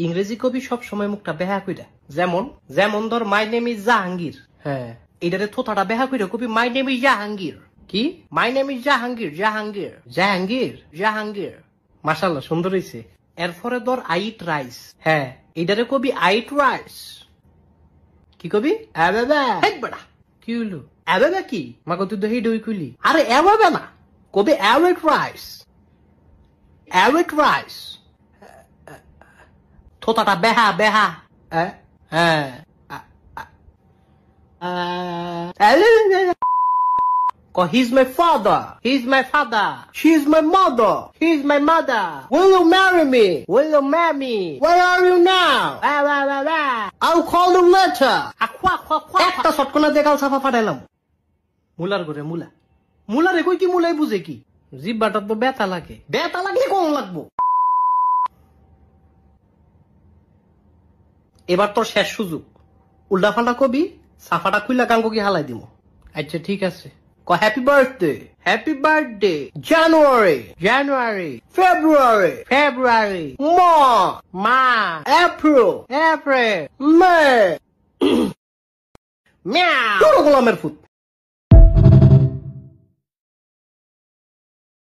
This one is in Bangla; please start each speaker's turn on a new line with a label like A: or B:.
A: ইংরেজি কবি সব সময় মুখটা বেহা কইরা, যেমন যেমন ধর মাই নেম ইজ জাহাঙ্গীর। হ্যাঁ, এটারে থোথাটা বেহা কইরা কবি মাই নেম ইজ জাহাঙ্গীর। কি my name is Jahangir, Jahangir Jahangir Jahangir. মাশাআল্লাহ, সুন্দর হইছে। এরপরে ধর আই ইট রাইস। হ্যাঁ, এটারে কবি আই ইট রাইস। কি কবি? আবাবা। হেই বড়া, কি হইলো? আবাবা কি মাগো, তুই তো হেডই কইলি। আরে আবাবা না, কবি I eat rice, I eat rice. থোতাটা বেহা বেহা। He's my father. He's my father. She's my mother. He's my mother. Will you marry me? Will you marry me? Where are you now? I'll call you later. একটা শটকনা দিয়ে গাল ছাপা ফাটাইলাম। মুলার ঘরে মুলা। মুলারে কই কি মুলাই বুঝে কি? জিব্বাটা তো ব্যথা লাগে। ব্যথা লাগলে কোন লাগবো? এবার তোর শেষ সুযোগ। উল্টা ফাল্টা কবি, সাফাটা খুইলা গাঙ্গকি হালাই দিব। আচ্ছা ঠিক আছে, হ্যাপি বার্থডে, হ্যাপি বার্থডে, জানুয়ারি, জানুয়ারি, ফেব্রুয়ারি, ফেব্রুয়ারি, মার্চ, এপ্রিল, এপ্রিল, মে। মিয়াও গোলামের ফুট।